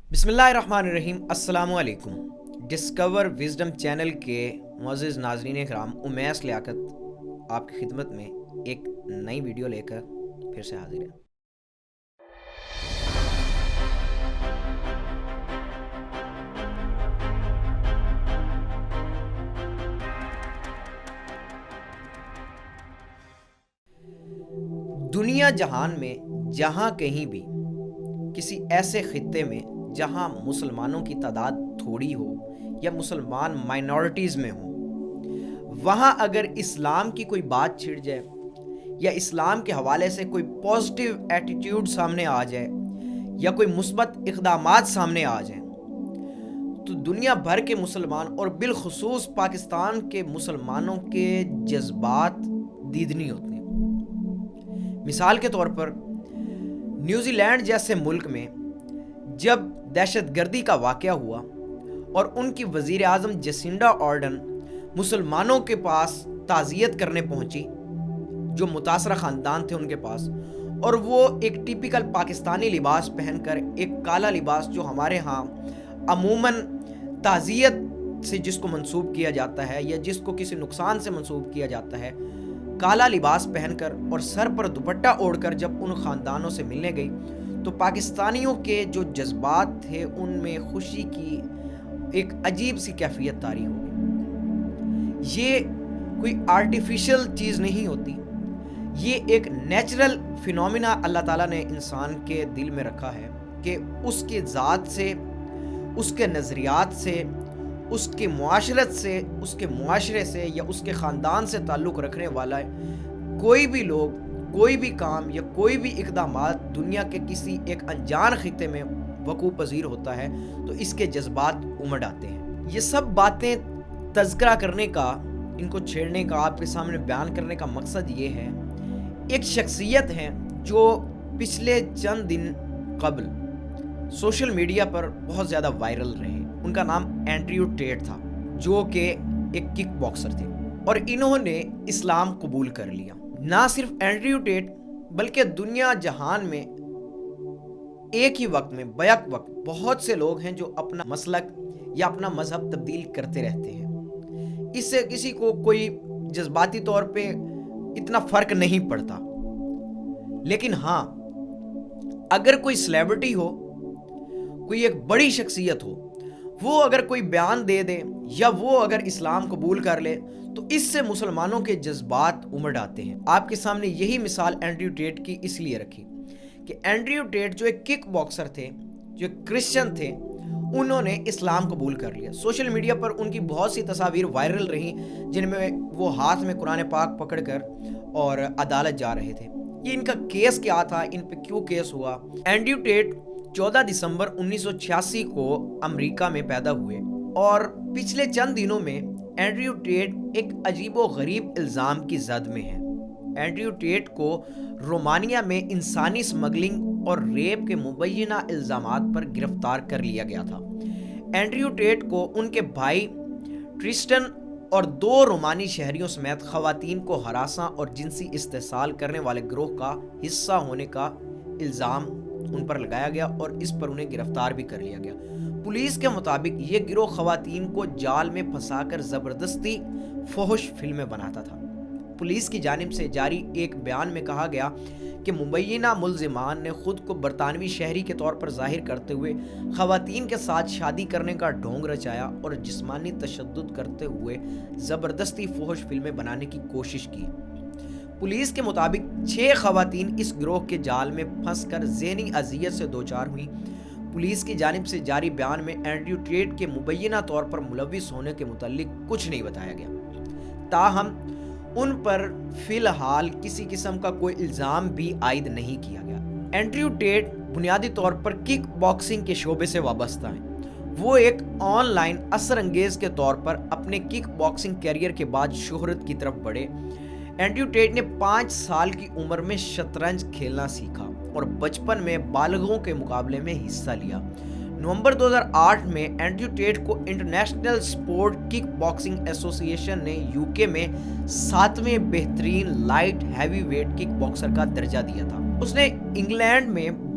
بسم اللہ الرحمن الرحیم۔ السلام علیکم۔ ڈسکور وزڈم چینل کے معزز ناظرین کرام، امیس لیاقت آپ کی خدمت میں ایک نئی ویڈیو لے کر پھر سے حاضر ہے۔ دنیا جہان میں جہاں کہیں بھی کسی ایسے خطے میں جہاں مسلمانوں کی تعداد تھوڑی ہو یا مسلمان مائنورٹیز میں ہوں، وہاں اگر اسلام کی کوئی بات چھڑ جائے یا اسلام کے حوالے سے کوئی پازیٹیو ایٹیٹیوڈ سامنے آ جائے یا کوئی مثبت اقدامات سامنے آ جائیں تو دنیا بھر کے مسلمان اور بالخصوص پاکستان کے مسلمانوں کے جذبات دیدنی ہوتے ہیں۔ مثال کے طور پر نیوزی لینڈ جیسے ملک میں جب دہشت گردی کا واقعہ ہوا اور ان کی وزیر اعظم جسینڈا آرڈن مسلمانوں کے پاس تعزیت کرنے پہنچی، جو متاثرہ خاندان تھے ان کے پاس، اور وہ ایک ٹیپیکل پاکستانی لباس پہن کر، ایک کالا لباس جو ہمارے ہاں عموماً تعزیت سے جس کو منسوب کیا جاتا ہے یا جس کو کسی نقصان سے منسوب کیا جاتا ہے، کالا لباس پہن کر اور سر پر دوپٹہ اوڑھ کر جب ان خاندانوں سے ملنے گئی تو پاکستانیوں کے جو جذبات تھے ان میں خوشی کی ایک عجیب سی کیفیت طاری ہو گئی۔ یہ کوئی آرٹیفیشل چیز نہیں ہوتی، یہ ایک نیچرل فینومینا اللہ تعالیٰ نے انسان کے دل میں رکھا ہے کہ اس کی ذات سے، اس کے نظریات سے، اس کے معاشرت سے، اس کے معاشرے سے یا اس کے خاندان سے تعلق رکھنے والا کوئی بھی لوگ، کوئی بھی کام یا کوئی بھی اقدامات دنیا کے کسی ایک انجان خطے میں وقوع پذیر ہوتا ہے تو اس کے جذبات امڑ آتے ہیں۔ یہ سب باتیں تذکرہ کرنے کا، ان کو چھیڑنے کا، آپ کے سامنے بیان کرنے کا مقصد یہ ہے، ایک شخصیت ہے جو پچھلے چند دن قبل سوشل میڈیا پر بہت زیادہ وائرل رہے۔ ان کا نام اینڈریو ٹیٹ تھا، جو کہ ایک کک باکسر تھے اور انہوں نے اسلام قبول کر لیا۔ نہ صرف اینڈریو ٹیٹ بلکہ دنیا جہان میں ایک ہی وقت میں بیک وقت بہت سے لوگ ہیں جو اپنا مسلک یا اپنا مذہب تبدیل کرتے رہتے ہیں۔ اس سے کسی کو کوئی جذباتی طور پہ اتنا فرق نہیں پڑتا، لیکن ہاں اگر کوئی سیلیبریٹی ہو، کوئی ایک بڑی شخصیت ہو، وہ اگر کوئی بیان دے دے یا وہ اگر اسلام قبول کر لے تو اس سے مسلمانوں کے جذبات امڑ آتے ہیں۔ آپ کے سامنے یہی مثال اینڈریو ٹیٹ کی اس لیے رکھی کہ اینڈریو ٹیٹ جو ایک کک باکسر تھے، جو ایک کرسچن تھے، انہوں نے اسلام قبول کر لیا۔ سوشل میڈیا پر ان کی بہت سی تصاویر وائرل رہیں جن میں وہ ہاتھ میں قرآن پاک پکڑ کر اور عدالت جا رہے تھے۔ یہ ان کا کیس کیا تھا، ان پہ کیوں کیس ہوا؟ اینڈریو ٹیٹ 14 دسمبر 1986 کو امریکہ میں پیدا ہوئے اور پچھلے چند دنوں میں اینڈریو ٹیٹ ایک عجیب و غریب الزام کی زد میں ہے۔ اینڈریو ٹیٹ کو رومانیہ میں انسانی سمگلنگ اور ریپ کے مبینہ الزامات پر گرفتار کر لیا گیا تھا۔ اینڈریو ٹیٹ کو ان کے بھائی ٹرسٹن اور 2 رومانی شہریوں سمیت خواتین کو ہراساں اور جنسی استحصال کرنے والے گروہ کا حصہ ہونے کا الزام ان پر لگایا گیا اور اس پر انہیں گرفتار بھی کر لیا گیا۔ پولیس کے مطابق یہ گروہ خواتین کو جال میں پھنسا کر زبردستی فحش فلمیں بناتا تھا۔ پولیس کی جانب سے جاری ایک بیان میں کہا گیا کہ مبینہ ملزمان نے خود کو برطانوی شہری کے طور پر ظاہر کرتے ہوئے خواتین کے ساتھ شادی کرنے کا ڈھونگ رچایا اور جسمانی تشدد کرتے ہوئے زبردستی فحش فلمیں بنانے کی کوشش کی۔ پولیس کے مطابق 6 خواتین اس گروہ کے جال میں پھنس کر ذہنی اذیت سے دوچار ہوئیں۔ پولیس کی جانب سے جاری بیان میں اینڈریو ٹیٹ کے مبینہ طور پر ملوث ہونے کے متعلق کچھ نہیں بتایا گیا، تاہم ان پر فی الحال کسی قسم کا کوئی الزام بھی عائد نہیں کیا گیا۔ اینڈریو ٹیٹ بنیادی طور پر کک باکسنگ کے شعبے سے وابستہ ہیں۔ وہ ایک آن لائن اثر انگیز کے طور پر اپنے کک باکسنگ کیریئر کے بعد شہرت کی طرف بڑھے۔ اینڈریو ٹیٹ نے 5 سال کی عمر میں شطرنج کھیلنا سیکھا اور بچپن میں بالغوں کے مقابلے میں حصہ لیا۔ نومبر 2008 میں اینڈریو ٹیٹ کو international sport kick boxing association نے UK میں 7ویں بہترین light heavyweight kick boxer کا درجہ دیا تھا۔ اس نے انگلینڈ میں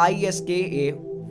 ISKA